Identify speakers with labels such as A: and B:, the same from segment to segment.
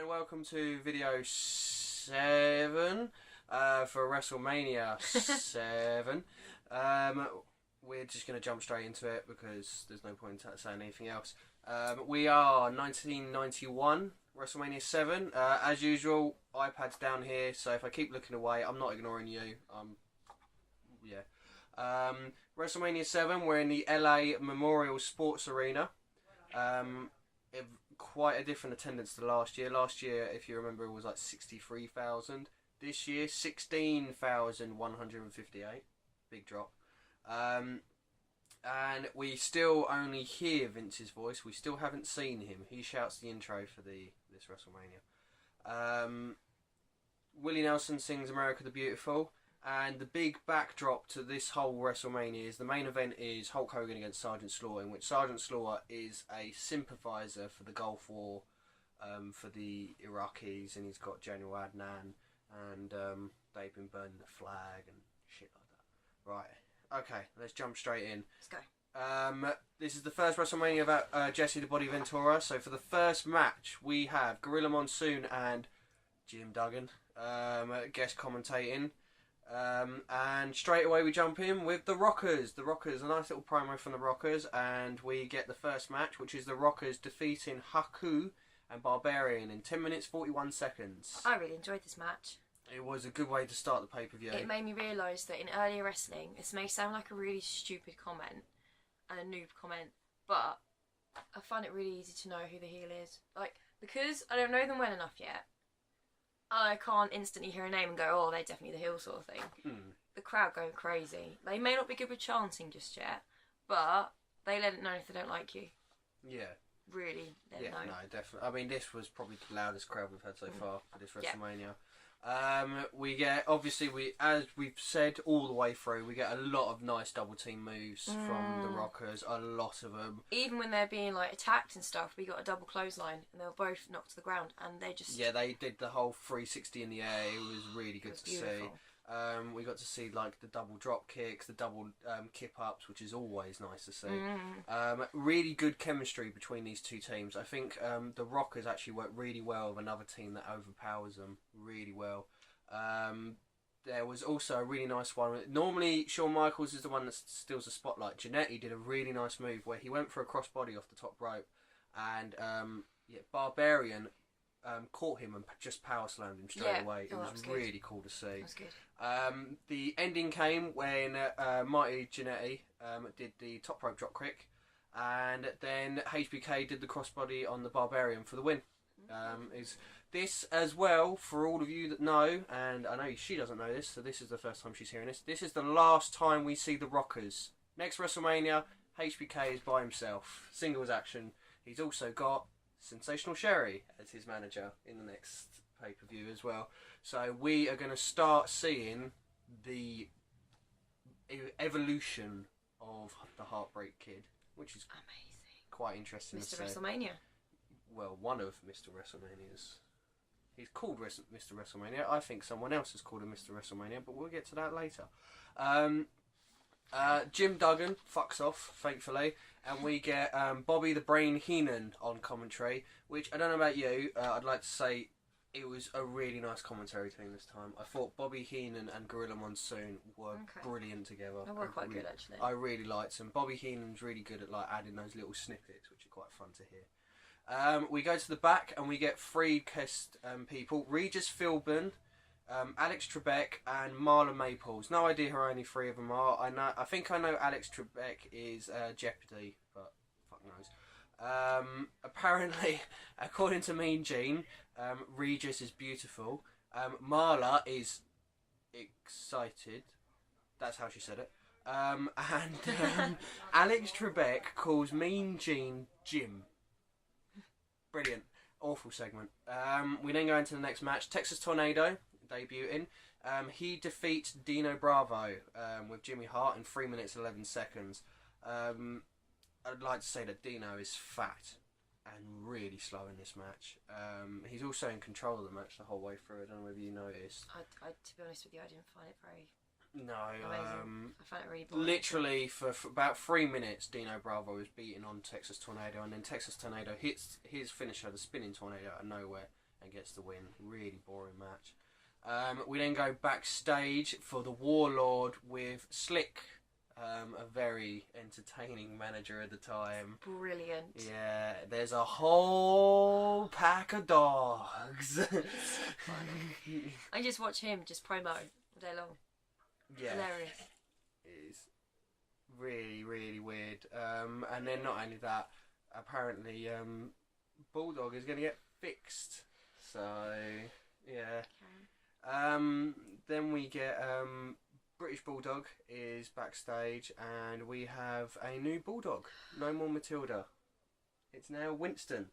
A: and welcome to video 7 for Wrestlemania 7. We're just going to jump straight into it because there's no point in saying anything else. We are 1991 Wrestlemania 7. As usual, iPad's down here, so if I keep looking away, I'm not ignoring you. Wrestlemania 7, we're in the LA Memorial Sports Arena. Quite a different attendance to last year. Last year, if you remember, it was like 63,000. This year, 16,158. Big drop. And we still only hear Vince's voice. We still haven't seen him. He shouts the intro for this WrestleMania. Willie Nelson sings America the Beautiful. And the big backdrop to this whole WrestleMania is the main event is Hulk Hogan against Sergeant Slaughter, in which Sergeant Slaughter is a sympathiser for the Gulf War, for the Iraqis, and he's got General Adnan, and they've been burning the flag and shit like that. Right, okay, let's jump straight in.
B: Let's go.
A: This is the first WrestleMania about Jesse the Body Ventura, so for the first match we have Gorilla Monsoon and Jim Duggan guest commentating. And straight away we jump in with the Rockers. The Rockers, a nice little promo from the Rockers, and we get the first match, which is the Rockers defeating Haku and Barbarian in 10 minutes 41 seconds.
B: I really enjoyed this match.
A: It was a good way to start the pay-per-view.
B: It made me realise that in earlier wrestling, this may sound like a really stupid comment and a noob comment, but I find it really easy to know who the heel is. Like, because I don't know them well enough yet, I can't instantly hear a name and go, oh, they're definitely the heel sort of thing. The crowd go crazy. They may not be good with chanting just yet, but they let it know if they don't like you.
A: Yeah.
B: Really let it know.
A: No, definitely. I mean, this was probably the loudest crowd we've had so far for this WrestleMania. We get, obviously, as we've said all the way through, we get a lot of nice double team moves from the Rockers, a lot of them. Even
B: when they're being like attacked and stuff, we got a double clothesline and they were both knocked to the ground and they just...
A: Yeah, they did the whole 360 in the air. It was really good to see. We got to see like the double drop kicks, the double kip ups, which is always nice to see. Really good chemistry between these two teams. I think the Rockers actually work really well with another team that overpowers them really well. There was also a really nice one. Normally Shawn Michaels is the one that steals the spotlight. Jannetty did a really nice move where he went for a crossbody off the top rope, and Barbarian caught him and just power slammed him straight away. It was really cool to see.
B: That was good.
A: The ending came when Mighty Jannetty did the top rope drop kick, and then HBK did the crossbody on the Barbarian for the win. Is this as well, for all of you that know, and I know she doesn't know this, so this is the first time she's hearing this. This is the last time we see the Rockers. Next WrestleMania, HBK is by himself, singles action. He's also got Sensational Sherry as his manager in the next pay-per-view as well. So we are going to start seeing the evolution of the Heartbreak Kid, which is
B: amazing,
A: quite interesting to see.
B: Mr. WrestleMania.
A: Well, one of Mr. WrestleMania's. He's called Mr. WrestleMania. I think someone else has called him Mr. WrestleMania, but we'll get to that later. Jim Duggan fucks off, thankfully, and we get Bobby the Brain Heenan on commentary, which, I don't know about you, I'd like to say it was a really nice commentary team this time. I thought Bobby Heenan and Gorilla Monsoon were brilliant together.
B: They were quite good, actually.
A: I really liked them. Bobby Heenan's really good at like adding those little snippets, which are quite fun to hear. We go to the back and we get three guest people: Regis Philbin, Alex Trebek, and Marlon Maples. No idea who any three of them are. I think I know Alex Trebek is Jeopardy, but fuck knows. Apparently, according to Mean Gene, Regis is beautiful. Marla is excited. That's how she said it. And Alex Trebek calls Mean Gene Jim. Brilliant. Awful segment. We then go into the next match. Texas Tornado debuting. He defeats Dino Bravo with Jimmy Hart in 3 minutes 11 seconds. I'd like to say that Dino is fat and really slow in this match. He's also in control of the match the whole way through. I don't know whether you noticed.
B: I to be honest with you, I didn't find it very...
A: No,
B: I found it really boring.
A: Literally for about 3 minutes, Dino Bravo was beating on Texas Tornado, and then Texas Tornado hits his finisher, the spinning tornado, out of nowhere, and gets the win. Really boring match. We then go backstage for the Warlord with Slick, a very entertaining manager at the time.
B: Brilliant.
A: Yeah, there's a whole pack of dogs.
B: I just watch him just promo all day long.
A: Yeah,
B: Hilarious.
A: it's really, really weird. And then not only that, apparently Bulldog is going to get fixed. So yeah. Then we get British Bulldog is backstage, and we have a new Bulldog. No more Matilda. It's now Winston.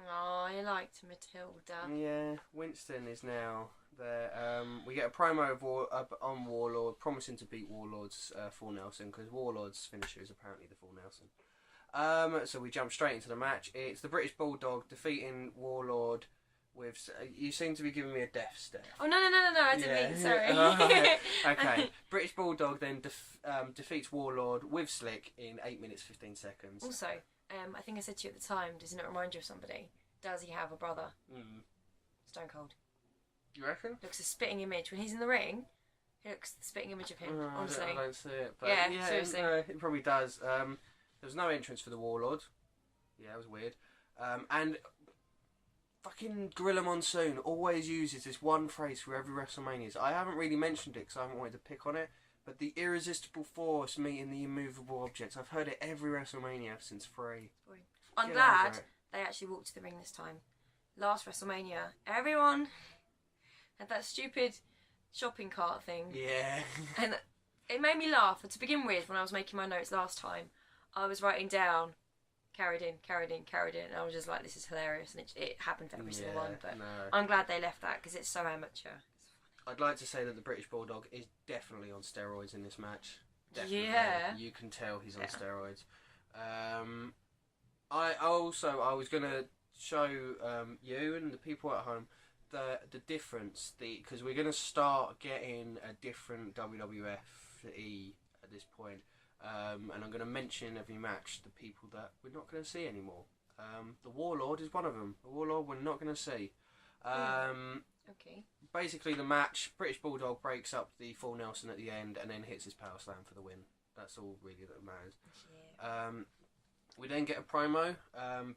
B: Oh, I liked Matilda.
A: Yeah, Winston is now there. We get a promo of on Warlord, promising to beat Warlord's Full Nelson, because Warlord's finisher is apparently the Full Nelson. So we jump straight into the match. It's the British Bulldog defeating Warlord with... you seem to be giving me a death stare.
B: Oh, no, I didn't mean, sorry.
A: Right. Okay. British Bulldog then defeats Warlord with Slick in 8 minutes 15 seconds.
B: Also, I think I said to you at the time, doesn't it remind you of somebody? Does he have a brother? Stone Cold.
A: You reckon?
B: Looks a spitting image. When he's in the ring, he looks the spitting image of him, honestly.
A: I don't see it. But
B: yeah, seriously.
A: No, it probably does. There was no entrance for the Warlord. Yeah, it was weird. And fucking Gorilla Monsoon always uses this one phrase for every WrestleMania. I haven't really mentioned it because I haven't wanted to pick on it, but the irresistible force meeting the immovable objects. I've heard it every WrestleMania since 3.
B: I'm glad they actually walked to the ring this time. Last WrestleMania, everyone had that stupid shopping cart thing.
A: Yeah.
B: And it made me laugh. To begin with, when I was making my notes last time, I was writing down carried in, and I was just like, this is hilarious, and it happened for every single one, but I'm glad they left that, because it's so amateur.
A: I'd like to say that the British Bulldog is definitely on steroids in this match. Definitely.
B: Yeah.
A: You can tell he's on steroids. I was going to show you and the people at home the difference, because we're going to start getting a different WWF-E at this point. And I'm going to mention every match the people that we're not going to see anymore. The Warlord is one of them. The Warlord we're not going to see.
B: Okay.
A: Basically, the match, British Bulldog breaks up the Full Nelson at the end and then hits his power slam for the win. That's all really that matters. Yeah. We then get a promo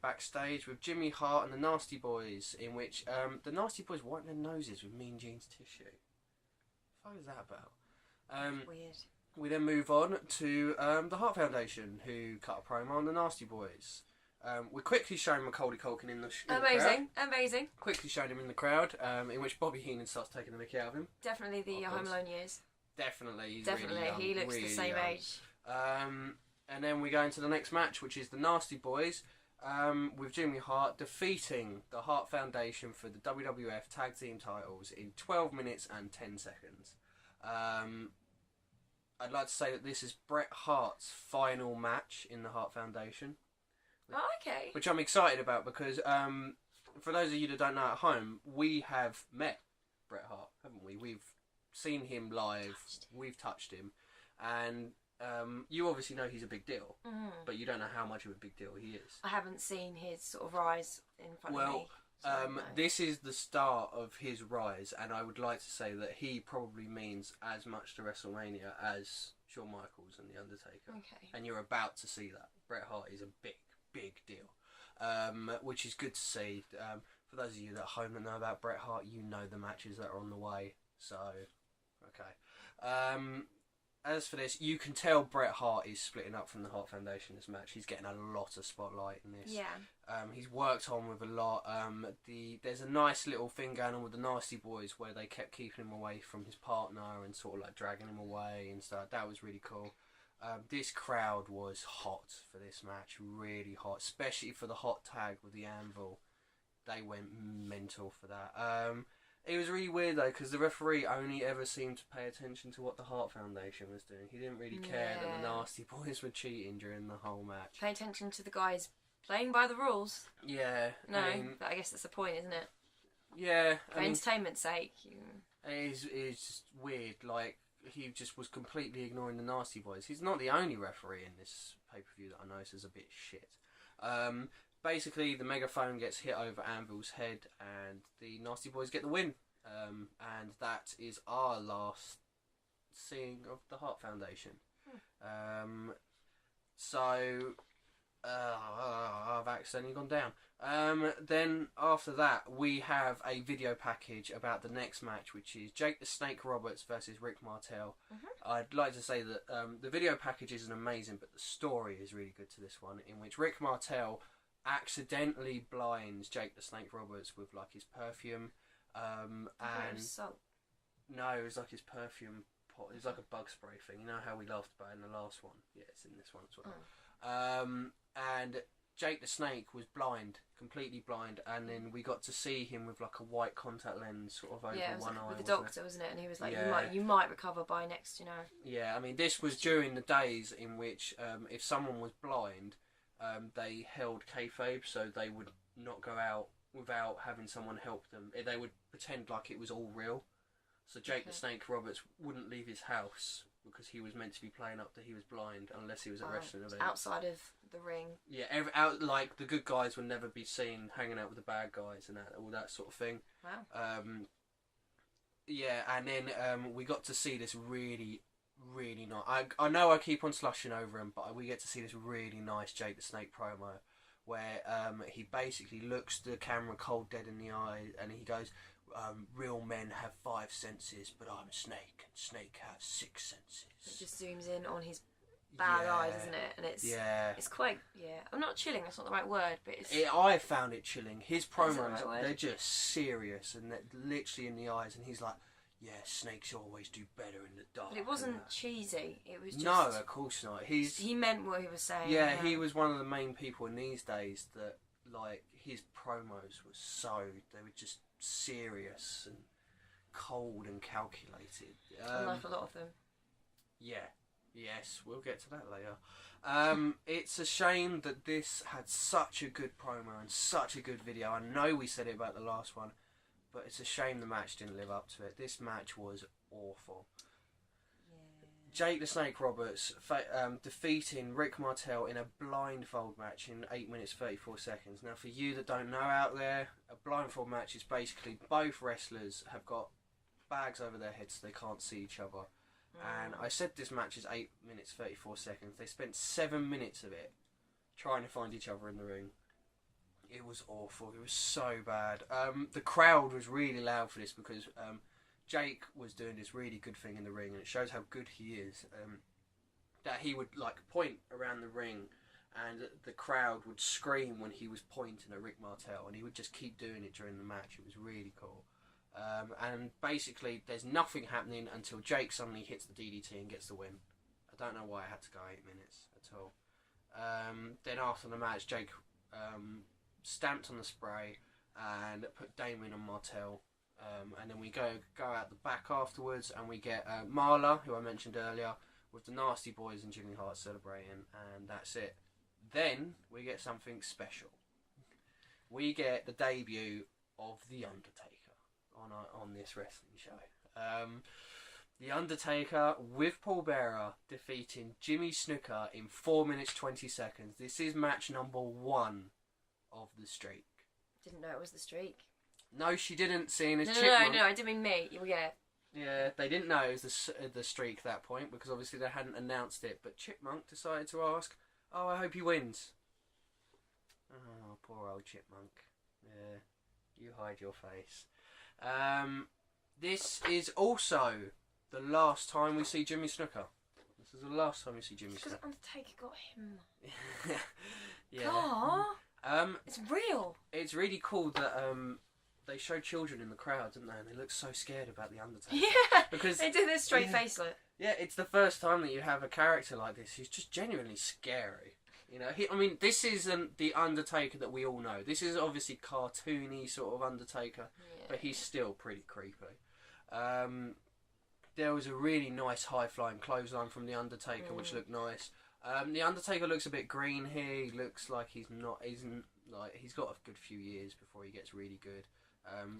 A: backstage with Jimmy Hart and the Nasty Boys, in which the Nasty Boys wipe their noses with Mean Gene's tissue. What the fuck is that about?
B: Weird.
A: We then move on to the Hart Foundation, who cut a promo on the Nasty Boys. We're quickly showing Macaulay Culkin in the crowd.
B: Amazing.
A: Quickly showing him in the crowd, in which Bobby Heenan starts taking the mickey out of him.
B: Definitely the Home Alone years.
A: Definitely, he's
B: Definitely,
A: really young,
B: he looks
A: really
B: the same
A: young.
B: age.
A: And then we go into the next match, which is the Nasty Boys, with Jimmy Hart defeating the Hart Foundation for the WWF Tag Team titles in 12 minutes and 10 seconds. I'd like to say that this is Bret Hart's final match in the Hart Foundation.
B: Oh, okay.
A: Which I'm excited about because, for those of you that don't know at home, we have met Bret Hart, haven't we? We've seen him live, we've touched him, and you obviously know he's a big deal, but you don't know how much of a big deal he is.
B: I haven't seen his sort of rise in front of me.
A: This is the start of his rise, and I would like to say that he probably means as much to WrestleMania as Shawn Michaels and The Undertaker.
B: Okay.
A: And you're about to see that. Bret Hart is a big deal, which is good to see. For those of you that at home that know about Bret Hart, you know the matches that are on the way. So, okay. As for this, you can tell Bret Hart is splitting up from the Hart Foundation this match. He's getting a lot of spotlight in this.
B: Yeah.
A: He's worked on with a lot. There's a nice little thing going on with the Nasty Boys where they kept keeping him away from his partner and sort of like dragging him away and stuff. That was really cool. This crowd was hot for this match, really hot, especially for the hot tag with the Anvil. They went mental for that. It was really weird though, because the referee only ever seemed to pay attention to what the Hart Foundation was doing. He didn't really care that the Nasty Boys were cheating during the whole match.
B: Pay attention to the guys playing by the rules.
A: Yeah.
B: No, but I guess that's the point, isn't it?
A: Yeah.
B: For entertainment's sake.
A: It's just weird, like, he just was completely ignoring the Nasty Boys. He's not the only referee in this pay-per-view that I notice is a bit shit. basically, the megaphone gets hit over Anvil's head, and the Nasty Boys get the win. And that is our last seeing of the Hart Foundation. I've accidentally gone down. Then after that, we have a video package about the next match, which is Jake the Snake Roberts versus Rick Martel. I'd like to say that the video package isn't amazing, but the story is really good to this one, in which Rick Martel accidentally blinds Jake the Snake Roberts with like his perfume. No, it was like his perfume pot. It was like a bug spray thing. You know how we laughed about it in the last one? Yeah, it's in this one as well. And Jake the Snake was blind, completely blind, and then we got to see him with like a white contact lens sort of over one eye.
B: With the doctor, wasn't it? And he was like, you might recover by next,
A: Yeah, I mean, this was during the days in which if someone was blind, they held kayfabe, so they would not go out without having someone help them. They would pretend like it was all real. So Jake the Snake Roberts wouldn't leave his house because he was meant to be playing up that he was blind unless he was at wrestling events.
B: Outside of the ring.
A: Yeah, like the good guys would never be seen hanging out with the bad guys and all that sort of thing.
B: Wow.
A: Yeah, and then we got to see this really, really nice... I know I keep on slushing over him, but we get to see this really nice Jake the Snake promo where he basically looks the camera cold dead in the eye and he goes... real men have 5 senses, but I'm a snake, and snake has 6 senses.
B: It just zooms in on his bad eye, doesn't it? And it's quite, I'm not chilling, that's not the right word, but
A: I found it chilling. His promos, they're just serious, and they're literally in the eyes, and he's like, yeah, snakes always do better in the dark.
B: But it wasn't cheesy, it was just...
A: No, of course not.
B: He meant what he was saying.
A: Yeah, he was one of the main people in these days that, like, his promos were they were just serious and cold and calculated.
B: Unlike a lot of them.
A: Yeah. Yes, we'll get to that later. It's a shame that this had such a good promo and such a good video. I know we said it about the last one, but it's a shame the match didn't live up to it. This match was awful. Jake the Snake Roberts defeating Rick Martel in a blindfold match in 8 minutes 34 seconds. Now, for you that don't know out there, a blindfold match is basically both wrestlers have got bags over their heads so they can't see each other. And I said this match is 8 minutes 34 seconds. They spent 7 minutes of it trying to find each other in the ring. It was awful. It was so bad. The crowd was really loud for this because... Jake was doing this really good thing in the ring, and it shows how good he is. That he would like point around the ring, and the crowd would scream when he was pointing at Rick Martel, and he would just keep doing it during the match. It was really cool. And basically, there's nothing happening until Jake suddenly hits the DDT and gets the win. I don't know why it had to go 8 minutes at all. Then after the match, Jake stamped on the spray and put Damien on Martel. And then we go out the back afterwards, and we get Marla, who I mentioned earlier, with the Nasty Boys and Jimmy Hart celebrating, and that's it. Then we get something special. We get the debut of The Undertaker on this wrestling show. The Undertaker with Paul Bearer defeating Jimmy Snuka in 4 minutes 20 seconds. This is match number 1 of the streak.
B: Didn't know it was the streak.
A: No, she didn't, seeing as
B: No,
A: Chipmunk...
B: I didn't mean me. Yeah.
A: Yeah, they didn't know it was the streak at that point, because obviously they hadn't announced it, but Chipmunk decided to ask, oh, I hope he wins. Oh, poor old Chipmunk. Yeah, you hide your face. This is also the last time we see Jimmy Snuka. This is the last time we see Jimmy Snuka.
B: Because Undertaker got him.
A: Yeah.
B: Aww. It's real.
A: It's really cool that they show children in the crowd, didn't they? And they look so scared about the Undertaker.
B: Yeah,
A: because
B: they do this straight face look.
A: Yeah, it's the first time that you have a character like this who's just genuinely scary. You know, this isn't the Undertaker that we all know. This is obviously cartoony sort of Undertaker, but he's still pretty creepy. There was a really nice high-flying clothesline from the Undertaker, which looked nice. The Undertaker looks a bit green here. He looks like he's got a good few years before he gets really good.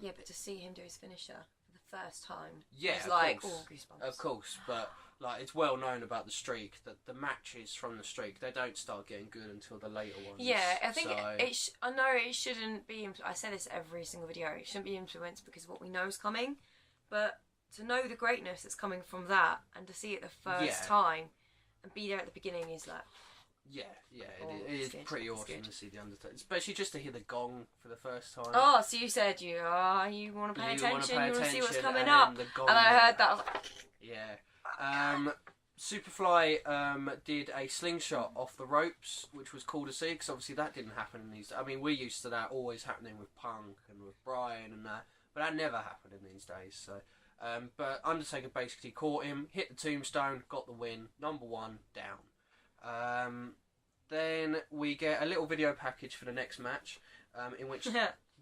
B: Yeah, but to see him do his finisher for the first time.
A: Yeah,
B: It was
A: of
B: like,
A: course.
B: oh, goosebumps.
A: Of course, but like it's well known about the streak that the matches from the streak, they don't start getting good until the later ones.
B: Yeah, I think
A: so...
B: I know it shouldn't be. I say this every single video. It shouldn't be influenced because of what we know is coming, but to know the greatness that's coming from that and to see it the first time and be there at the beginning is like.
A: Yeah, it is
B: good.
A: pretty awesome to see the Undertaker, especially just to hear the gong for the first time.
B: Oh, so you said you want to pay attention, you want to see what's coming up, and
A: gong,
B: I heard that. I was like,
A: yeah. Superfly did a slingshot off the ropes, which was cool to see because obviously that didn't happen in these. I mean, we're used to that always happening with Punk and with Bryan and that, but that never happened in these days. So, but Undertaker basically caught him, hit the tombstone, got the win, number 1 down. Then we get a little video package for the next match, in which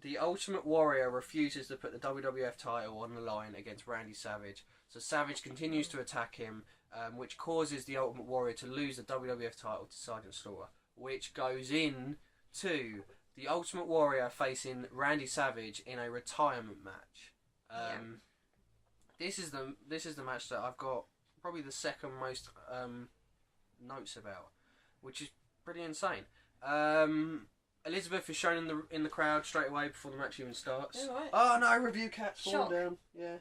A: the Ultimate Warrior refuses to put the WWF title on the line against Randy Savage. So Savage continues to attack him, which causes the Ultimate Warrior to lose the WWF title to Sergeant Slaughter, which goes in to the Ultimate Warrior facing Randy Savage in a retirement match. This is the match that I've got probably the second most notes about, which is pretty insane. Elizabeth is shown in the crowd straight away before the match even starts.
B: Right.
A: Oh no, review cat's falling down. Yeah.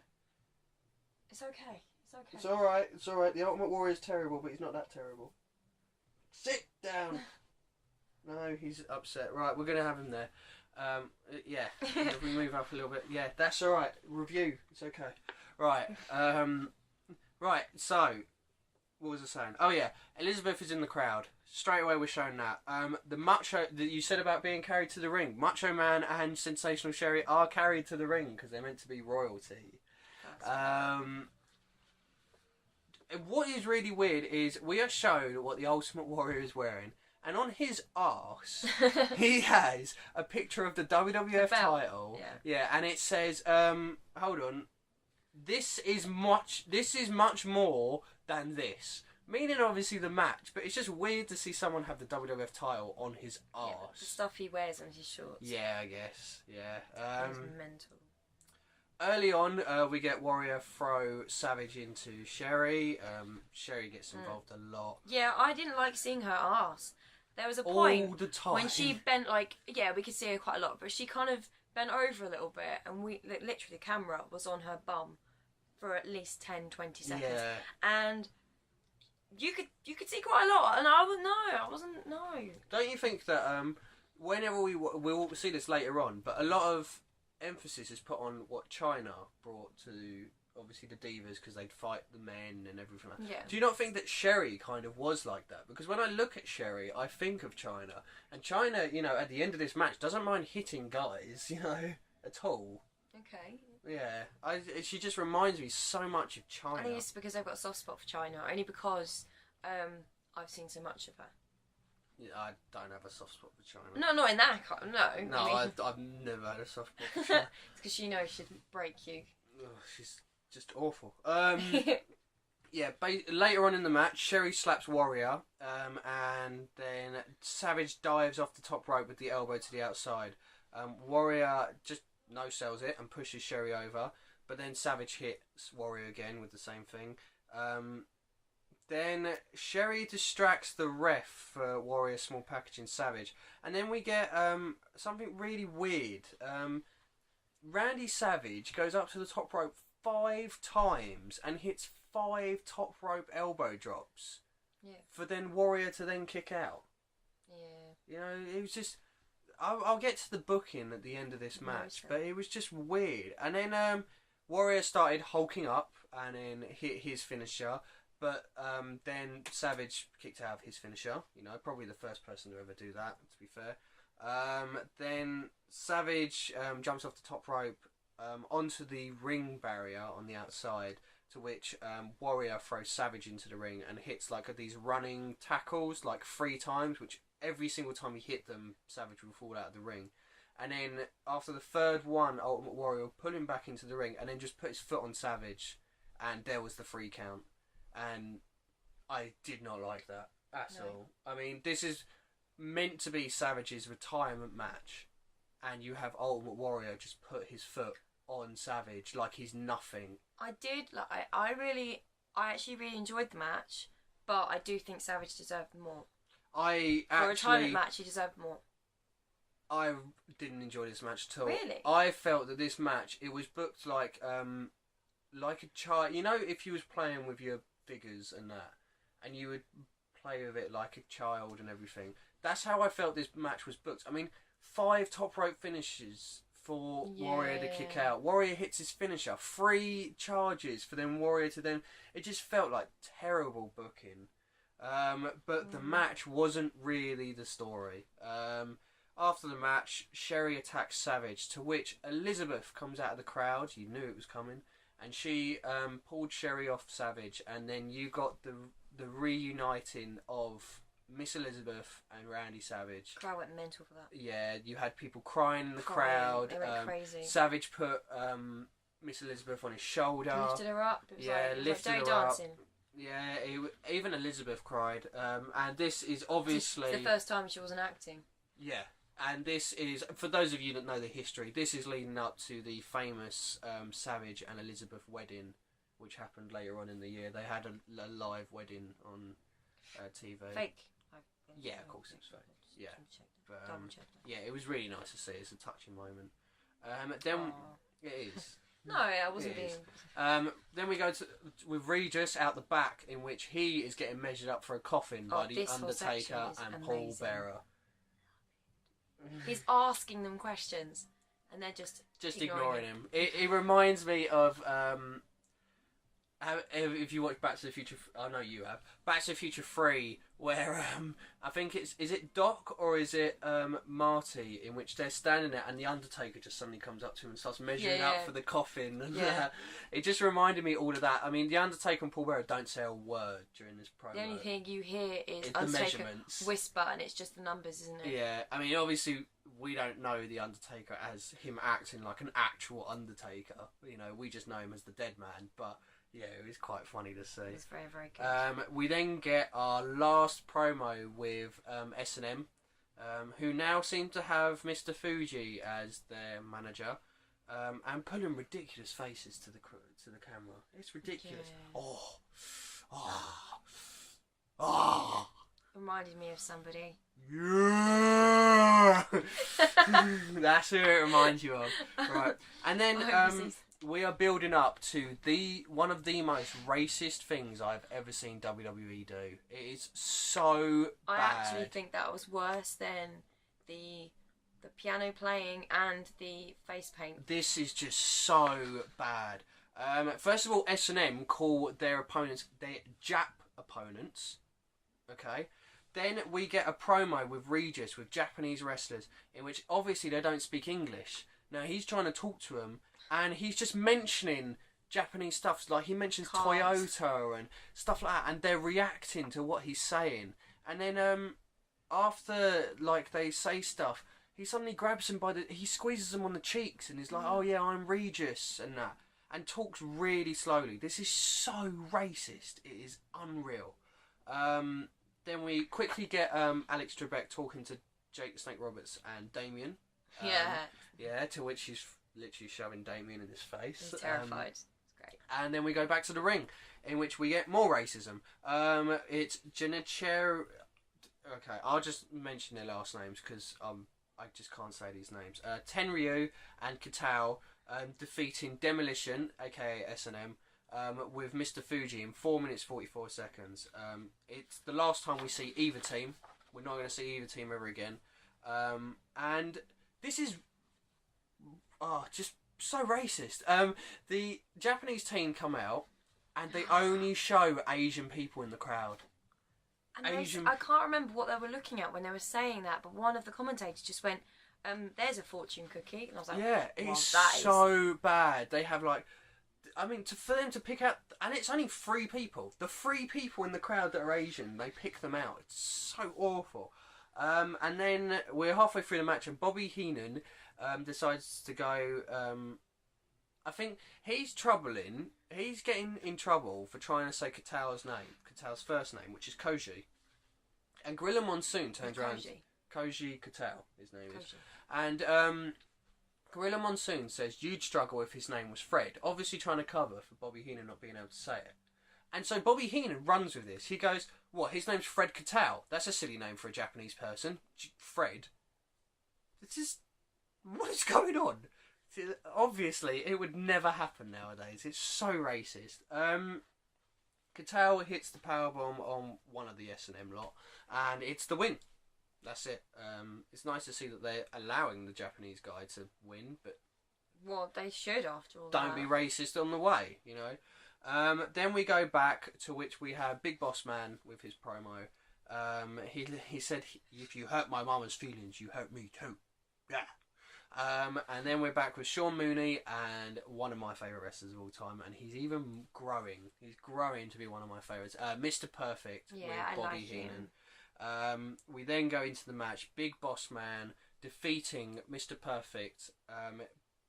B: It's okay.
A: It's alright. It's alright. The Ultimate Warrior is terrible, but he's not that terrible. Sit down. No, he's upset. Right, we're gonna have him there. Yeah. If we move up a little bit. Yeah, that's alright. Review. It's okay. Right. Right. So, what was I saying? Oh yeah, Elizabeth is in the crowd. Straight away we're shown that. The Macho that you said about being carried to the ring, Macho Man and Sensational Sherry are carried to the ring because they're meant to be royalty. What is really weird is we are shown what the Ultimate Warrior is wearing, and on his arse he has a picture of the WWF title. Yeah, and it says, hold on, this is much more than this. Meaning obviously the match, but it's just weird to see someone have the WWF title on his arse.
B: Yeah, the stuff he wears on his shorts.
A: Yeah, I guess. Yeah.
B: It's mental.
A: Early on, we get Warrior throw Savage into Sherry. Sherry gets involved a lot.
B: Yeah, I didn't like seeing her arse. There was a point
A: all the time
B: when she bent, like, yeah, we could see her quite a lot, but she kind of bent over a little bit, and literally the camera was on her bum for at least 10-20 seconds.
A: Yeah.
B: And you could see quite a lot, and I wasn't.
A: Don't you think that whenever we'll see this later on, but a lot of emphasis is put on what China brought to obviously the Divas because they'd fight the men and everything like that.
B: Yeah.
A: Do you not think that Sherry kind of was like that? Because when I look at Sherry, I think of China, and China, you know, at the end of this match doesn't mind hitting guys, you know, at all.
B: Okay.
A: Yeah, she just reminds me so much of China.
B: I think it's because I've got a soft spot for China, only because I've seen so much of her.
A: Yeah, I don't have a soft spot for China.
B: No, not in that kind. No.
A: No,
B: I mean,
A: I've never had a soft spot for China.
B: It's because she knows she'd break you.
A: Ugh, she's just awful. Yeah, later on in the match, Sherry slaps Warrior, and then Savage dives off the top rope with the elbow to the outside. Warrior just no-sells it and pushes Sherry over, but then Savage hits Warrior again with the same thing. Then Sherry distracts the ref for Warrior small packaging Savage, and then we get something really weird. Randy Savage goes up to the top rope 5 times and hits 5 top rope elbow drops.
B: Yeah.
A: For then Warrior to then kick out.
B: Yeah.
A: You know, it was just. I'll get to the booking at the end of this match, but it was just weird. And then Warrior started hulking up and then hit his finisher, but then Savage kicked out of his finisher. You know, probably the first person to ever do that, to be fair. Then Savage jumps off the top rope onto the ring barrier on the outside, to which Warrior throws Savage into the ring and hits like these running tackles like 3 times, which every single time he hit them, Savage will fall out of the ring. And then after the 3rd one, Ultimate Warrior will pull him back into the ring and then just put his foot on Savage, and there was the 3 count. And I did not like that at all. I mean, this is meant to be Savage's retirement match, and you have Ultimate Warrior just put his foot on Savage like he's nothing.
B: I did like. I actually really enjoyed the match, but I do think Savage deserved more. For a retirement match, he deserved more.
A: I didn't enjoy this match at all.
B: Really?
A: I felt that this match, it was booked like a child. You know, if you was playing with your figures and that, and you would play with it like a child and everything. That's how I felt this match was booked. I mean, 5 top rope finishes for Warrior to kick out. Warrior hits his finisher. 3 charges for then Warrior to then... It just felt like terrible booking. But the match wasn't really the story. After the match, Sherry attacks Savage, to which Elizabeth comes out of the crowd. You knew it was coming. And she pulled Sherry off Savage, and then you got the reuniting of Miss Elizabeth and Randy Savage.
B: Crowd went mental for that.
A: Yeah, you had people crying in the crowd.
B: They went crazy.
A: Savage put Miss Elizabeth on his shoulder.
B: Lifted her up. It was
A: lifted
B: like
A: her
B: dancing.
A: up. Yeah, even Elizabeth cried. And this is obviously...
B: It's the first time she wasn't acting.
A: Yeah. And this is, for those of you that know the history, this is leading up to the famous Savage and Elizabeth wedding, which happened later on in the year. They had a live wedding on TV.
B: Fake.
A: Yeah, of course it's fake. Yeah, but yeah, it was really nice to see. It's a touching moment. Then it is.
B: No, I wasn't being.
A: Then we go with Regis out the back, in which he is getting measured up for a coffin by the Undertaker and Paul Bearer.
B: He's asking them questions, and they're just
A: ignoring him. It reminds me of if you watch Back to the Future. I know you have Back to the Future 3, where I think is it Doc or is it Marty, in which they're standing there and the Undertaker just suddenly comes up to him and starts measuring out for the coffin. And it just reminded me all of that. I mean, the Undertaker and Paul Bearer don't say a word during this promo.
B: The only thing you hear is
A: the
B: Undertaker
A: measurements.
B: whisper, and it's just the numbers, isn't it?
A: Yeah, I mean, obviously we don't know the Undertaker as him acting like an actual Undertaker. You know, we just know him as the dead man, but. Yeah, it was quite funny to see.
B: It's very, very good.
A: We then get our last promo with S&M, who now seem to have Mr. Fuji as their manager, and pulling ridiculous faces to the camera. It's ridiculous.
B: Yeah.
A: Oh.
B: Reminded me of somebody.
A: Yeah. That's who it reminds you of. Right, and then. We are building up to one of the most racist things I've ever seen WWE do. It is so bad.
B: I actually think that was worse than the piano playing and the face paint.
A: This is just so bad. First of all, S&M call their opponents their Jap opponents. Okay. Then we get a promo with Regis with Japanese wrestlers in which obviously they don't speak English. Now he's trying to talk to them. And he's just mentioning Japanese stuff, like he mentions Toyota and stuff like that, and they're reacting to what he's saying. And then after like they say stuff, he suddenly grabs them he squeezes them on the cheeks and he's like, "Oh yeah, I'm Regis," and that, and talks really slowly. This is so racist. It is unreal. Then we quickly get Alex Trebek talking to Jake the Snake Roberts and Damien. Yeah, to which he's literally shoving Damien in his face.
B: He's terrified. It's great.
A: And then we go back to the ring, in which we get more racism. It's Janichero. Okay, I'll just mention their last names because I just can't say these names. Tenryu and Kitao defeating Demolition, aka S&M, with Mr. Fuji in 4 minutes 44 seconds. It's the last time we see either team. We're not going to see either team ever again. And this is just so racist. The Japanese team come out and they only show Asian people in the crowd.
B: And I can't remember what they were looking at when they were saying that, but one of the commentators just went, there's a fortune cookie. And I was like,
A: yeah, it's so bad. They have like, I mean, for them to pick out, and it's only 3 people. The 3 people in the crowd that are Asian, they pick them out. It's so awful. And then we're halfway through the match and Bobby Heenan decides to go. I think he's getting in trouble for trying to say Katao's first name, which is Koji. And Gorilla Monsoon turns around. Koji Katao, his name is. And Gorilla Monsoon says you'd struggle if his name was Fred, obviously trying to cover for Bobby Heenan not being able to say it. And so Bobby Heenan runs with this. He goes, what, his name's Fred Catal? That's a silly name for a Japanese person. Fred. It's just, what is going on? Obviously, it would never happen nowadays. It's so racist. Catal hits the powerbomb on one of the S&M lot, and it's the win. That's it. It's nice to see that they're allowing the Japanese guy to win, but...
B: Well, they should, after all
A: Don't be racist on the way, you know. Then we go back to which we have Big Boss Man with his promo. He said, if you hurt my mama's feelings, you hurt me too. Yeah. And then we're back with Sean Mooney and one of my favourite wrestlers of all time, and he's even growing. He's growing to be one of my favourites. Mr. Perfect with Bobby Heenan. We then go into the match. Big Boss Man defeating Mr. Perfect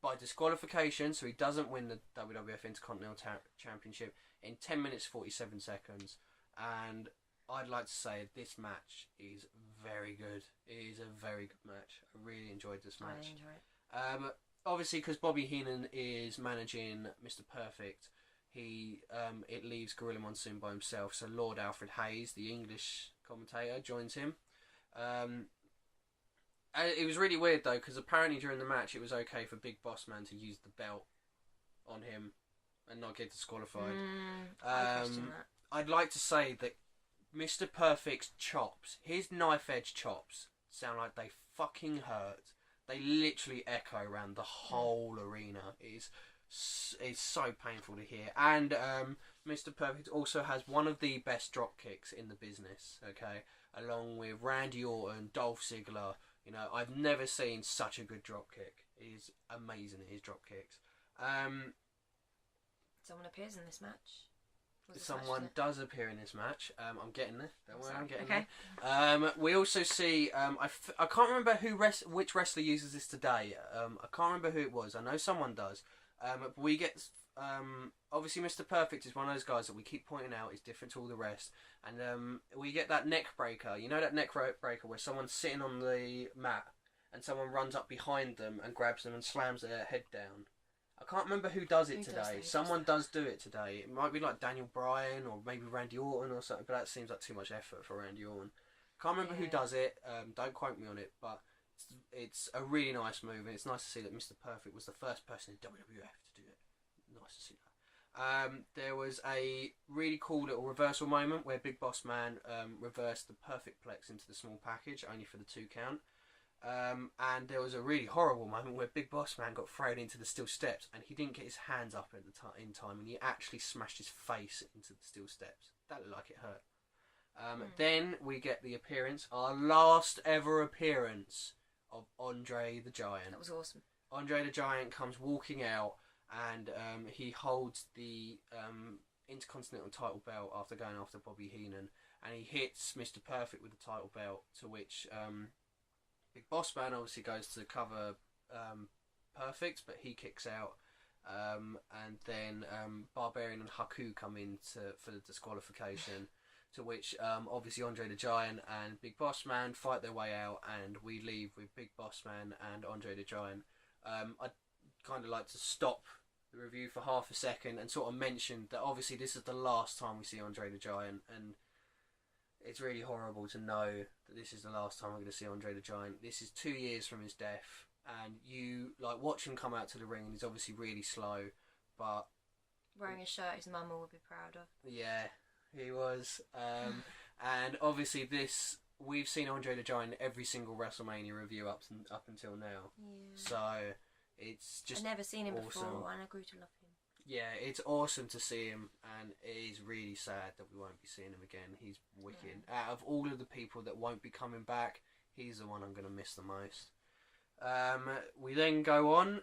A: by disqualification, so he doesn't win the WWF Intercontinental Championship in 10 minutes 47 seconds. And I'd like to say this match is very good. It is a very good match. I really enjoyed this match.
B: I enjoy it.
A: Obviously, because Bobby Heenan is managing Mr. Perfect, it leaves Gorilla Monsoon by himself. So Lord Alfred Hayes, the English commentator, joins him. It was really weird though, because apparently during the match it was okay for Big Boss Man to use the belt on him and not get disqualified.
B: I question that.
A: I'd like to say that Mr. Perfect's chops, his knife edge chops, sound like they fucking hurt. They literally echo around the whole arena. It's so painful to hear. And Mr. Perfect also has one of the best drop kicks in the business, okay? Along with Randy Orton, Dolph Ziggler. You know, I've never seen such a good drop kick. He's amazing at his drop kicks.
B: Someone appears in this match.
A: Someone does appear in this match. I'm getting there. Don't worry, I'm getting
B: there.
A: Okay. We also see... I can't remember which wrestler uses this today. I can't remember who it was. I know someone does. But we get... obviously, Mr. Perfect is one of those guys that we keep pointing out is different to all the rest. And we get that neck breaker. You know that neck breaker where someone's sitting on the mat and someone runs up behind them and grabs them and slams their head down. I can't remember who does it today. Someone does do it today. It might be like Daniel Bryan or maybe Randy Orton or something, but that seems like too much effort for Randy Orton. Can't remember who does it. Don't quote me on it, but it's a really nice move, and it's nice to see that Mr. Perfect was the first person in WWF to do it. Nice to see that. There was a really cool little reversal moment where Big Boss Man reversed the Perfect Plex into the small package, only for the 2 count. And there was a really horrible moment where Big Boss Man got thrown into the steel steps and he didn't get his hands up at the in time, and he actually smashed his face into the steel steps. That looked like it hurt. Then we get the appearance, our last ever appearance, of Andre the Giant.
B: That was awesome.
A: Andre the Giant comes walking out, and he holds the Intercontinental title belt after going after Bobby Heenan, and he hits Mr. Perfect with the title belt, to which Big Boss Man obviously goes to cover Perfect, but he kicks out, and then Barbarian and Haku come in for the disqualification, to which obviously Andre the Giant and Big Boss Man fight their way out, and we leave with Big Boss Man and Andre the Giant. I'd kind of like to stop the review for half a second and sort of mention that obviously this is the last time we see Andre the Giant, and it's really horrible to know that this is the last time we're going to see Andre the Giant. This is 2 years from his death, and you watch him come out to the ring, and he's obviously really slow, but
B: wearing a shirt his mama would be proud of.
A: Yeah, he was. And obviously we've seen Andre the Giant in every single WrestleMania review up until now. Yeah. So it's just
B: I've never seen him
A: awesome.
B: before, and I grew to love him.
A: Yeah, it's awesome to see him, and it is really sad that we won't be seeing him again. He's wicked. Yeah. Out of all of the people that won't be coming back, he's the one I'm going to miss the most. We then go on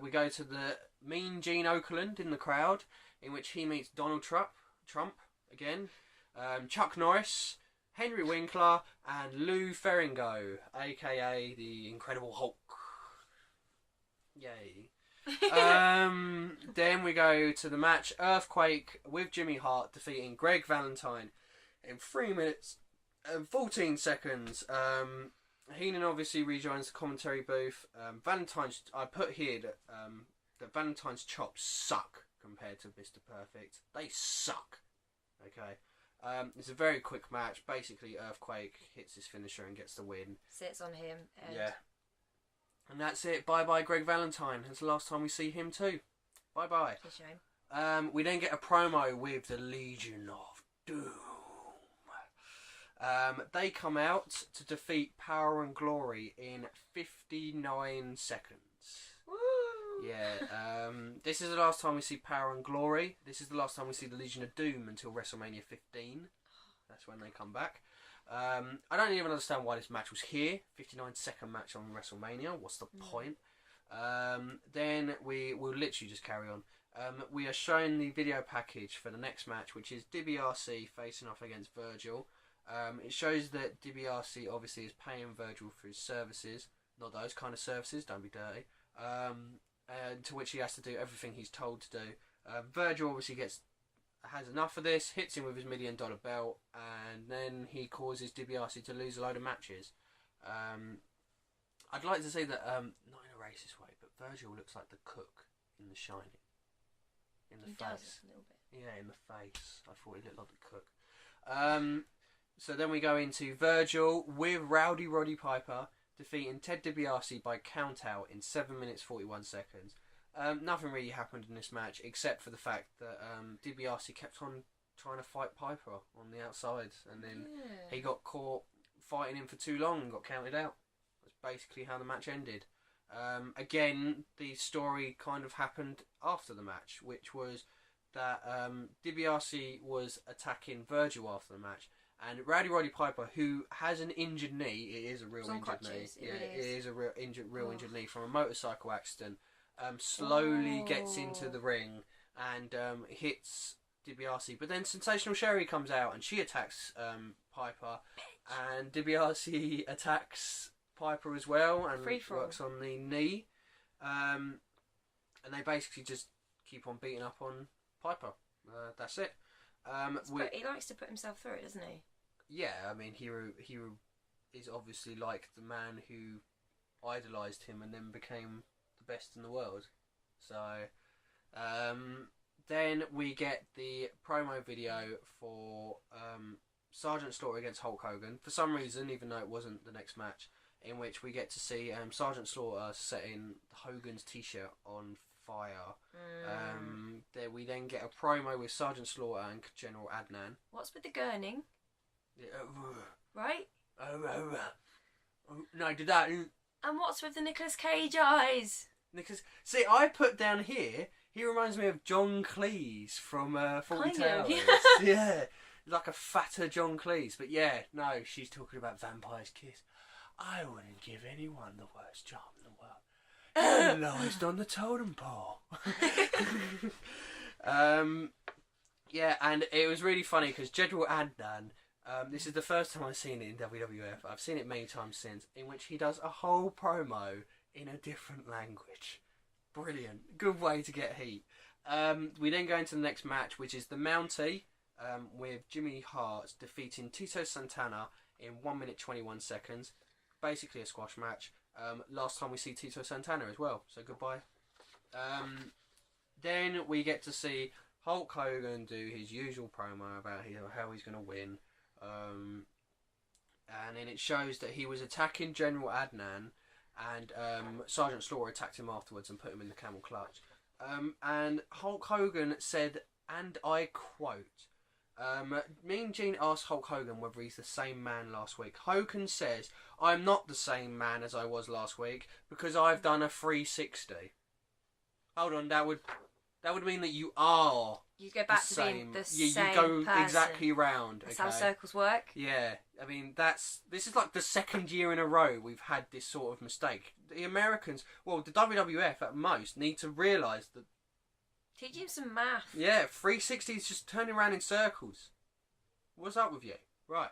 A: we go to the Mean Gene Okerlund in the crowd, in which he meets Donald Trump again, Chuck Norris, Henry Winkler, and Lou Ferrigno, aka the Incredible Hulk. Yay. Then we go to the match Earthquake with Jimmy Hart defeating Greg Valentine in 3 minutes and 14 seconds. Heenan obviously rejoins the commentary booth. Valentine's, I put here that Valentine's chops suck compared to Mr. Perfect. They suck. Okay. It's a very quick match. Basically, Earthquake hits his finisher and gets the win.
B: Sits on him.
A: Yeah. And that's it. Bye-bye, Greg Valentine. That's the last time we see him too. Bye-bye.
B: It's a shame.
A: We then get a promo with the Legion of Doom. They come out to defeat Power and Glory in 59 seconds.
B: Woo!
A: Yeah, this is the last time we see Power and Glory. This is the last time we see the Legion of Doom until Wrestlemania 15. That's when they come back. I don't even understand why this match was here. 59-second match on WrestleMania. What's the point? Then we will literally just carry on. We are shown the video package for the next match, which is DiBiase facing off against Virgil. It shows that DiBiase obviously is paying Virgil for his services. Not those kind of services, don't be dirty. To which he has to do everything he's told to do. Virgil obviously has enough of this, hits him with his $1 million belt, and then he causes DiBiase to lose a load of matches. I'd like to say that, not in a racist way, but Virgil looks like the cook in The Shining. In the face.
B: Does, a little bit.
A: Yeah, in the face. I thought he looked like the cook. So then we go into Virgil with Rowdy Roddy Piper defeating Ted DiBiase by count out in 7 minutes 41 seconds. Nothing really happened in this match except for the fact that DiBiase kept on trying to fight Piper on the outside, and then he got caught fighting him for too long and got counted out. That's basically how the match ended. Again, the story kind of happened after the match, which was that DiBiase was attacking Virgil after the match, and Rowdy Roddy Piper, who has an injured knee, it is a real injured knee. Yeah, it is a real injured knee from a motorcycle accident. Slowly gets into the ring and hits DiBiase, but then Sensational Sherry comes out and she attacks Piper, and DiBiase attacks Piper as well and works on the knee, and they basically just keep on beating up on Piper. That's it.
B: He likes to put himself through it, doesn't he?
A: Yeah, I mean, Hero is obviously like the man who idolised him and then became the best in the world. So then we get the promo video for Sergeant Slaughter against Hulk Hogan. For some reason, even though it wasn't the next match, in which we get to see Sergeant Slaughter setting Hogan's t-shirt on fire. We then get a promo with Sergeant Slaughter and General Adnan.
B: What's with the gurning? Right?
A: No, did that.
B: And what's with the Nicolas Cage eyes?
A: See, I put down here, he reminds me of John Cleese from 40 Tales. Yeah, like a fatter John Cleese. But yeah, no, she's talking about Vampire's Kiss. I wouldn't give anyone the worst job in the world. You're the lowest on the totem pole. Yeah, and it was really funny because General Adnan, this is the first time I've seen it in WWF. I've seen it many times since, in which he does a whole promo in a different language. Brilliant. Good way to get heat. We then go into the next match, which is the Mountie, with Jimmy Hart defeating Tito Santana in 1 minute 21 seconds. Basically a squash match. Last time we see Tito Santana as well, so goodbye. Then we get to see Hulk Hogan do his usual promo about how he's going to win. And then it shows that he was attacking General Adnan, and Sergeant Slaughter attacked him afterwards and put him in the camel clutch. And Hulk Hogan said, and I quote, me and Gene asked Hulk Hogan whether he's the same man last week. Hogan says, I'm not the same man as I was last week because I've done a 360. Hold on, that would mean that you are. You
B: go back to being the same
A: you go
B: person.
A: Exactly round.
B: That's how circles work.
A: Yeah, I mean this is like the second year in a row we've had this sort of mistake. The Americans, well, the WWF at most need to realise that.
B: Teach him some math.
A: Yeah, 360 is just turning around in circles. What's up with you? Right.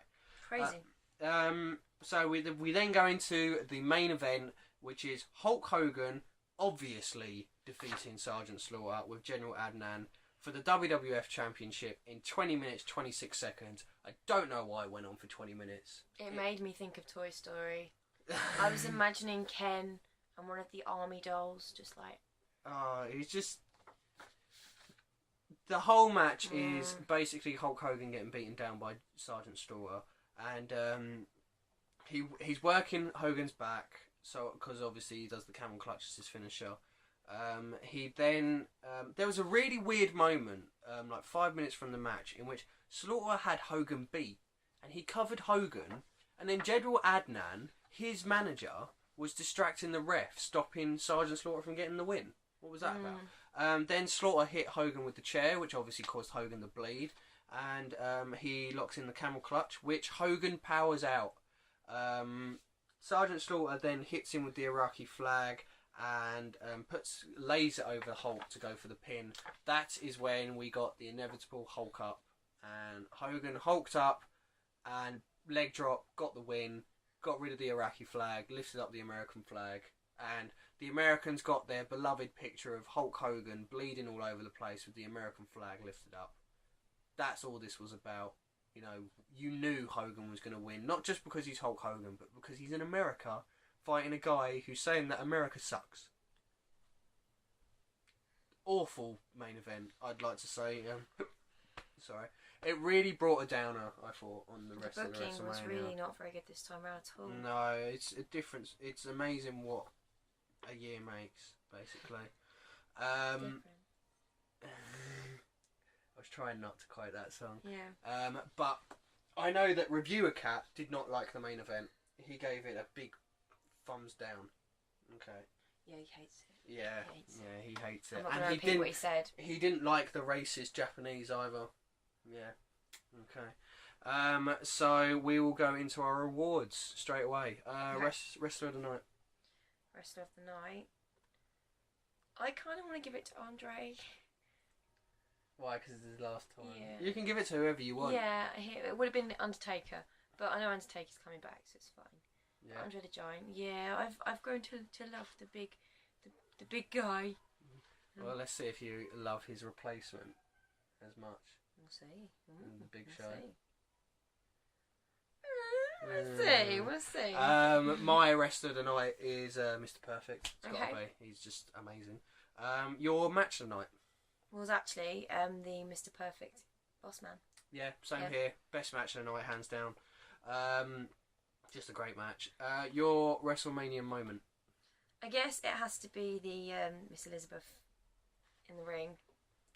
B: Crazy.
A: So we then go into the main event, which is Hulk Hogan obviously defeating Sergeant Slaughter with General Adnan for the WWF Championship in 20 minutes 26 seconds. I don't know why it went on for 20 minutes.
B: It made me think of Toy Story. I was imagining Ken and one of the army dolls, just like.
A: Oh, he's just. The whole match is basically Hulk Hogan getting beaten down by Sergeant Slaughter, and he's working Hogan's back, so because obviously he does the camel clutch as his finisher. He then there was a really weird moment, like 5 minutes from the match, in which Slaughter had Hogan beat, and he covered Hogan, and then General Adnan, his manager, was distracting the ref, stopping Sergeant Slaughter from getting the win. What was that about? Then Slaughter hit Hogan with the chair, which obviously caused Hogan to bleed, and he locks in the camel clutch, which Hogan powers out. Sergeant Slaughter then hits him with the Iraqi flag and lays it over Hulk to go for the pin. That is when we got the inevitable Hulk up, and Hogan hulked up and leg drop, got the win, got rid of the Iraqi flag, lifted up the American flag, and the Americans got their beloved picture of Hulk Hogan bleeding all over the place with the American flag lifted up. That's all this was about. You know, you knew Hogan was going to win, not just because he's Hulk Hogan, but because he's in America fighting a guy who's saying that America sucks. Awful main event, I'd like to say. Sorry. It really brought a downer, I thought, on the rest of the WrestleMania.
B: The booking was really not very good this time around at all.
A: No, it's a difference. It's amazing what a year makes, basically. I was trying not to quote that song.
B: Yeah.
A: But I know that Reviewer Cat did not like the main event. He gave it a big thumbs down. Okay.
B: Yeah, he hates it.
A: Yeah, he hates it.
B: I'm not going to repeat what he said.
A: He didn't like the racist Japanese either. Yeah. Okay. So we will go into our awards straight away.
B: Okay.
A: Wrestler of the night.
B: Wrestler of the night. I kind of want to give it to Andre.
A: Why? Because it's his last time.
B: Yeah.
A: You can give it to whoever you want.
B: Yeah, it would have been Undertaker, but I know Undertaker's coming back, so it's fine.
A: Yeah.
B: Andre the Giant. Yeah, I've grown to love the big guy.
A: Well, let's see if you love his replacement as much.
B: We'll see.
A: In the Big Show.
B: We'll see.
A: My wrestler tonight is Mr. Perfect. It's gotta be. He's just amazing. Your match tonight
B: was actually the Mr. Perfect Boss Man.
A: Yeah, same here. Best match of the night, hands down. Just a great match. Your WrestleMania moment.
B: I guess it has to be the Miss Elizabeth in the ring.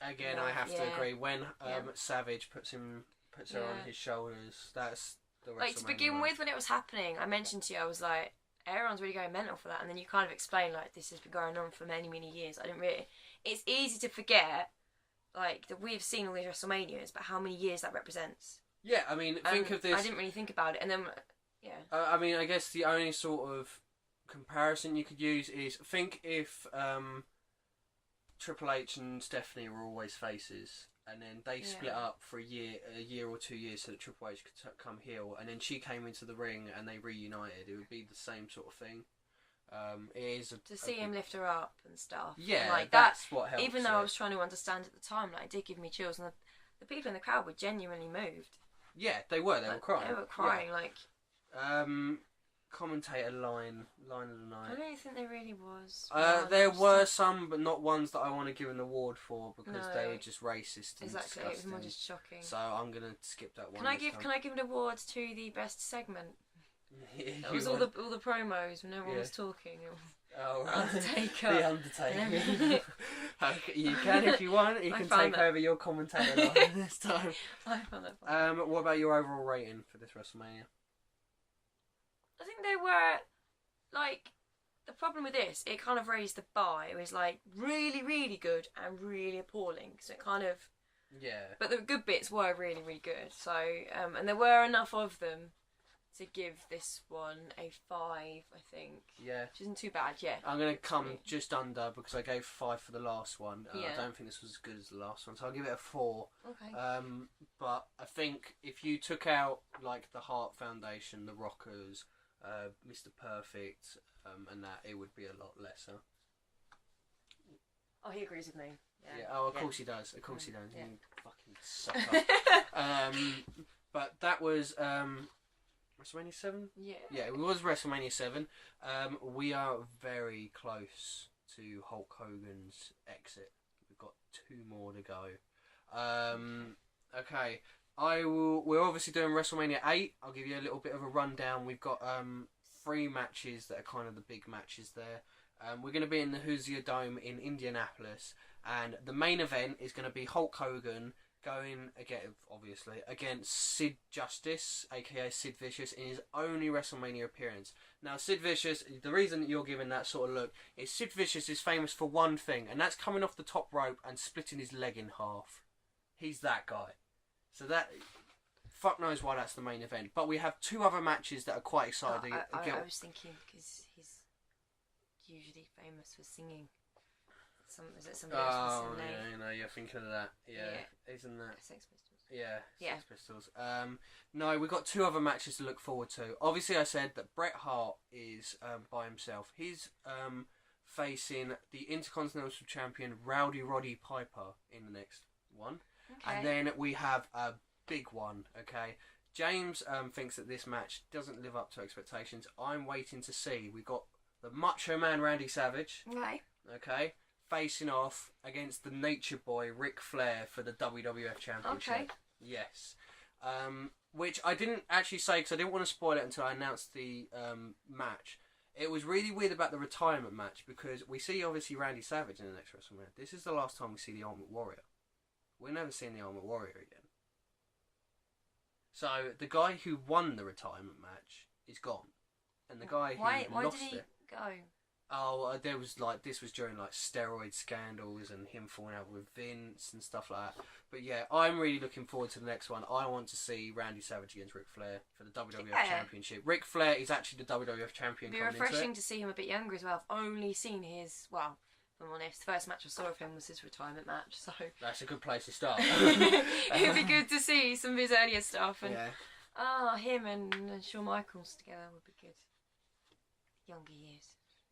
A: Again, I have to agree. When Savage puts her on his shoulders, that's the WrestleMania.
B: Like, to begin with, when it was happening, I mentioned to you, I was like, everyone's really going mental for that. And then you kind of explained, like, this has been going on for many, many years. I didn't really... It's easy to forget, like, that we've seen all these WrestleManias, but how many years that represents.
A: Yeah, I mean, think of this...
B: I didn't really think about it, and then, yeah.
A: I mean, I guess the only sort of comparison you could use is, think if Triple H and Stephanie were always faces, and then they split up for a year or 2 years so that Triple H could come heel, and then she came into the ring and they reunited. It would be the same sort of thing. It is
B: to see him lift her up and stuff.
A: Yeah,
B: like
A: that's what helps.
B: Even though I was trying to understand at the time, like, it did give me chills, and the people in the crowd were genuinely moved.
A: Yeah, they were. They were crying.
B: They were crying, like.
A: Commentator line of the night.
B: I don't think there really was.
A: There were some, but not ones that I want to give an award for because they were just racist and
B: disgusting. It was more just shocking.
A: So I'm gonna skip that one.
B: Can I give an award to the best segment? It was all the promos when everyone was talking.
A: Oh, right.
B: Undertaker.
A: The Undertaker. Okay, you can if you want. You can take over your commentator line this time.
B: I found that fun.
A: What about your overall rating for this WrestleMania?
B: I think they were, like, the problem with this, it kind of raised the bar. It was, like, really, really good and really appalling. So it kind of...
A: Yeah.
B: But the good bits were really, really good. So, and there were enough of them to give this one a 5, I think.
A: Yeah.
B: Which isn't too bad, yeah.
A: I'm going to come just under because I gave 5 for the last one.
B: Yeah.
A: I don't think this was as good as the last one, so I'll give it a 4.
B: Okay.
A: But I think if you took out, like, the Hart Foundation, the Rockers... Mr. Perfect, and that, it would be a lot lesser.
B: Oh, he agrees with me.
A: Yeah. Oh, of course he does. Of course he does.
B: Yeah.
A: You fucking sucker. But that was WrestleMania 7?
B: Yeah.
A: Yeah, it was WrestleMania 7. We are very close to Hulk Hogan's exit. We've got 2 more to go. Okay. We're obviously doing WrestleMania 8. I'll give you a little bit of a rundown. We've got 3 matches that are kind of the big matches there. We're going to be in the Hoosier Dome in Indianapolis, and the main event is going to be Hulk Hogan going against Sid Justice, aka Sid Vicious, in his only WrestleMania appearance. Now, Sid Vicious, the reason that you're giving that sort of look is Sid Vicious is famous for one thing, and that's coming off the top rope and splitting his leg in half. He's that guy. So that, fuck knows why that's the main event. But we have 2 other matches that are quite exciting.
B: I was thinking because he's usually famous for singing. Is it somebody else?
A: Oh, yeah, you're thinking of that. Yeah. Isn't that...
B: Sex Pistols.
A: Yeah, Sex Pistols. No, we've got 2 other matches to look forward to. Obviously, I said that Bret Hart is by himself. He's facing the Intercontinental Champion Rowdy Roddy Piper in the next one. Okay. And then we have a big one, okay? James thinks that this match doesn't live up to expectations. I'm waiting to see. We've got the Macho Man Randy Savage. Okay. Facing off against the Nature Boy Ric Flair for the WWF Championship.
B: Okay.
A: Yes. Which I didn't actually say because I didn't want to spoil it until I announced the match. It was really weird about the retirement match because we see obviously Randy Savage in the next WrestleMania. This is the last time we see the Ultimate Warrior. We're never seeing the Ultimate Warrior again. So the guy who won the retirement match is gone, and the guy who lost
B: did he
A: it.
B: Go.
A: Oh, there was this was during steroid scandals and him falling out with Vince and stuff like that. But yeah, I'm really looking forward to the next one. I want to see Randy Savage against Ric Flair for the WWF Championship. Ric Flair is actually the WWF Champion.
B: It'd be refreshing to see him a bit younger as well. I've only seen his, well, if I'm honest, the first match I saw of him was his retirement match. So
A: that's a good place to start.
B: It'd be good to see some of his earlier stuff. And him and Shawn Michaels together would be good. Younger years.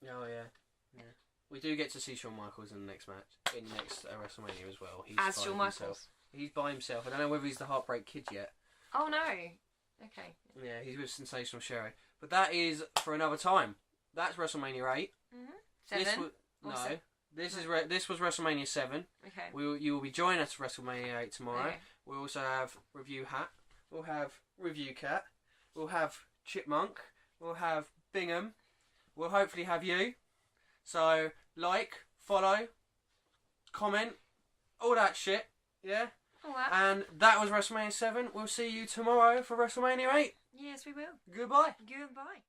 A: Oh yeah. We do get to see Shawn Michaels in the next match, in the next WrestleMania as well. He's
B: as Shawn Michaels.
A: He's by himself. I don't know whether he's the Heartbreak Kid yet.
B: Oh no. Okay.
A: Yeah, he's with Sensational Sherry. But that is for another time. That's WrestleMania 8.
B: 7.
A: This was WrestleMania 7.
B: Okay.
A: You will be joining us for WrestleMania 8 tomorrow.
B: Okay.
A: We also have Review Hat. We'll have Review Cat. We'll have Chipmunk. We'll have Bingham. We'll hopefully have you. So, follow, comment, all that shit. Yeah?
B: All that.
A: And that was WrestleMania 7. We'll see you tomorrow for WrestleMania 8.
B: Yes, we will.
A: Goodbye.
B: Goodbye.